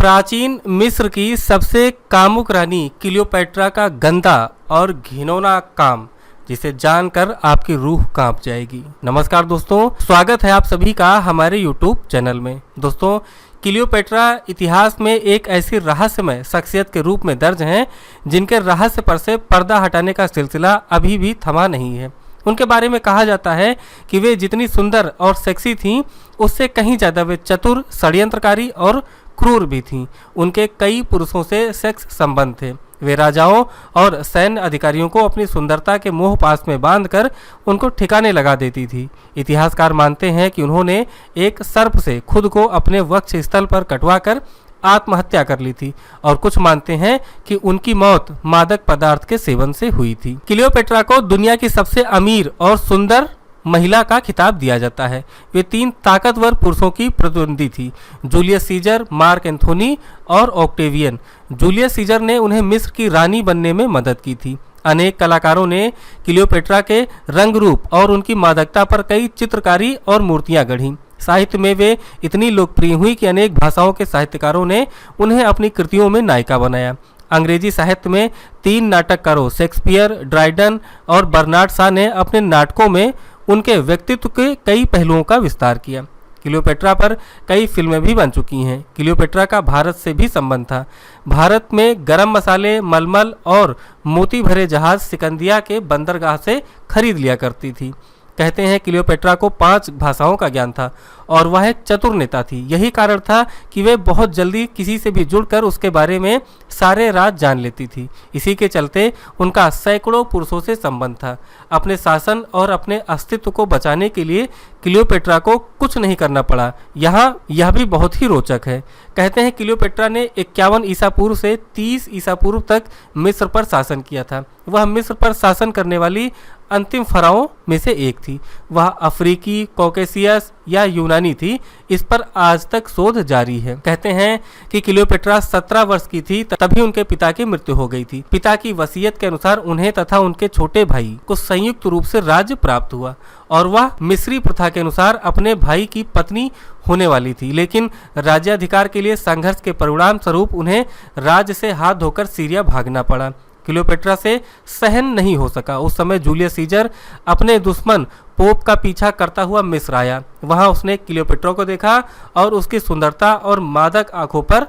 प्राचीन मिस्र की सबसे कामुक रानी क्लियोपेट्रा का गंदा और घिनौना काम, जिसे जानकर आपकी रूह कांप जाएगी। नमस्कार दोस्तों, स्वागत है आप सभी का हमारे YouTube चैनल में। दोस्तों, क्लियोपेट्रा इतिहास में एक ऐसी रहस्यमय शख्सियत के रूप में दर्ज हैं जिनके रहस्य पर से पर्दा हटाने का सिलसिला अभी भी थमा नहीं है। उनके बारे में कहा जाता है कि वे जितनी सुंदर और सेक्सी थीं, उससे कहीं ज़्यादा वे चतुर, षड्यंत्रकारी और क्रूर भी थीं। उनके कई पुरुषों से सेक्स संबंध थे। वे राजाओं और सैन्य अधिकारियों को अपनी सुंदरता के मोह पास में बांधकर उनको ठिकाने लगा देती थी। इतिहासकार मानते हैं कि उन्होंने एक सर्प से खुद को अपने वक्ष स्थल पर कटवाकर आत्महत्या कर ली थी और कुछ मानते हैं कि उनकी मौत मादक पदार्थ के सेवन से हुई थी। क्लियोपेट्रा को दुनिया की सबसे अमीर और सुंदर महिला का खिताब दिया जाता है। वे 3 ताकतवर पुरुषों की प्रतिद्वंदी थी, जूलियस सीजर, मार्क एंथोनी और ऑक्टेवियन। जूलियस सीजर ने उन्हें मिस्र की रानी बनने में मदद की थी। अनेक कलाकारों ने क्लियोपेट्रा के रंग रूप और उनकी मादकता पर कई चित्रकारी और मूर्तियां गढ़ी। साहित्य में वे इतनी लोकप्रिय हुई कि अनेक भाषाओं के साहित्यकारों ने उन्हें अपनी कृतियों में नायिका बनाया। अंग्रेजी साहित्य में 3 नाटककारों शेक्सपियर, ड्राइडन और बर्नार्ड शॉ ने अपने नाटकों में उनके व्यक्तित्व के कई पहलुओं का विस्तार किया। क्लियोपेट्रा पर कई फिल्में भी बन चुकी हैं। क्लियोपेट्रा का भारत से भी संबंध था। भारत में गरम मसाले, मलमल और मोती भरे जहाज सिकंदिया के बंदरगाह से खरीद लिया करती थी। कहते हैं क्लियोपेट्रा को 5 भाषाओं का ज्ञान था और वह एक चतुर नेता थी। यही कारण था कि वे बहुत जल्दी किसी से भी जुड़कर उसके बारे में सारे राज जान लेती थी। इसी के चलते उनका सैकड़ों पुरुषों से संबंध था। अपने शासन और अपने अस्तित्व को बचाने के लिए क्लियोपेट्रा को कुछ नहीं करना पड़ा। यहाँ यह भी बहुत ही रोचक है। कहते हैं क्लियोपेट्रा ने 51 ईसा पूर्व से 30 ईसा पूर्व तक मिस्र पर शासन किया था। वह मिस्र पर शासन करने वाली अंतिम फराओं में से एक थी। वह अफ्रीकी, कॉकेशियस या यूनानी थी। इस पर आज तक शोध जारी है। कहते हैं कि क्लियोपेट्रा 17 वर्ष की थी तभी उनके पिता की मृत्यु हो गई थी। पिता की वसीयत के अनुसार उन्हें तथा उनके छोटे भाई को संयुक्त रूप से राज्य प्राप्त हुआ और वह मिस्री प्रथा के अनुसार अपने भाई की पत्नी होने वाली थी, लेकिन राज्याधिकार के लिए संघर्ष के परिणाम स्वरूप उन्हें राज्य से हाथ धोकर सीरिया भागना पड़ा। क्लियोपेट्रा से सहन नहीं हो सका। उस समय जूलियस सीजर अपने दुश्मन पोप का पीछा करता हुआ मिस्र आया। वहां उसने क्लियोपेट्रा को देखा और उसकी सुंदरता और मादक आंखों पर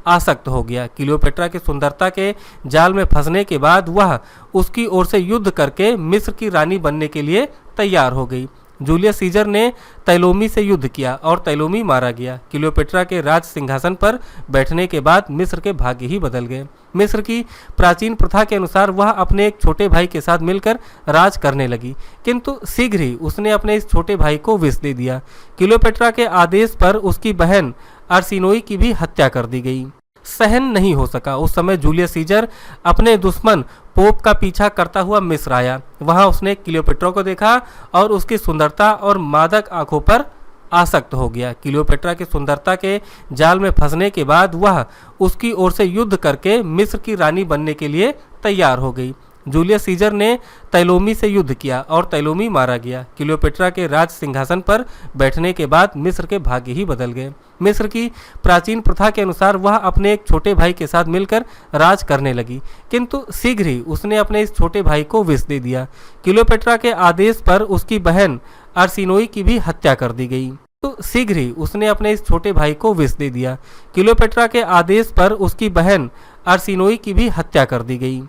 आसक्त हो गया। क्लियोपेट्रा की सुंदरता के जाल में फंसने के बाद वह उसकी ओर से युद्ध करके मिस्र की रानी बनने के लिए तैयार हो गई। जूलियस सीजर ने तैलोमी से युद्ध किया और तैलोमी मारा गया। क्लियोपेट्रा के राज सिंहासन पर बैठने के बाद मिस्र के भाग्य ही बदल गए। मिस्र की प्राचीन प्रथा के अनुसार वह अपने एक छोटे भाई के साथ मिलकर राज करने लगी, किंतु शीघ्र ही उसने अपने इस छोटे भाई को विष दे दिया। क्लियोपेट्रा के आदेश पर उसकी बहन अर्सिनोई की भी हत्या कर दी गई। सहन नहीं हो सका। उस समय जूलियस सीजर अपने दुश्मन पोप का पीछा करता हुआ मिस्र आया। वहां उसने क्लियोपेट्रा को देखा और उसकी सुंदरता और मादक आंखों पर आसक्त हो गया। क्लियोपेट्रा की सुंदरता के जाल में फंसने के बाद वह उसकी ओर से युद्ध करके मिस्र की रानी बनने के लिए तैयार हो गई। जूलियस सीजर ने तैलोमी से युद्ध किया और तैलोमी मारा गया। क्लियोपेट्रा के राज सिंहासन पर बैठने के बाद मिस्र के भाग्य ही बदल गए। मिस्र की प्राचीन प्रथा के अनुसार वह अपने एक छोटे भाई के साथ मिलकर राज करने लगी, किंतु शीघ्र ही उसने अपने इस छोटे भाई को विष दे दिया। क्लियोपेट्रा के आदेश पर उसकी बहन अर्सिनोई की भी हत्या कर दी गई। तो शीघ्र ही उसने अपने इस छोटे भाई को विष दे दिया। क्लियोपेट्रा के आदेश पर उसकी बहन अर्सिनोई की भी हत्या कर दी गई।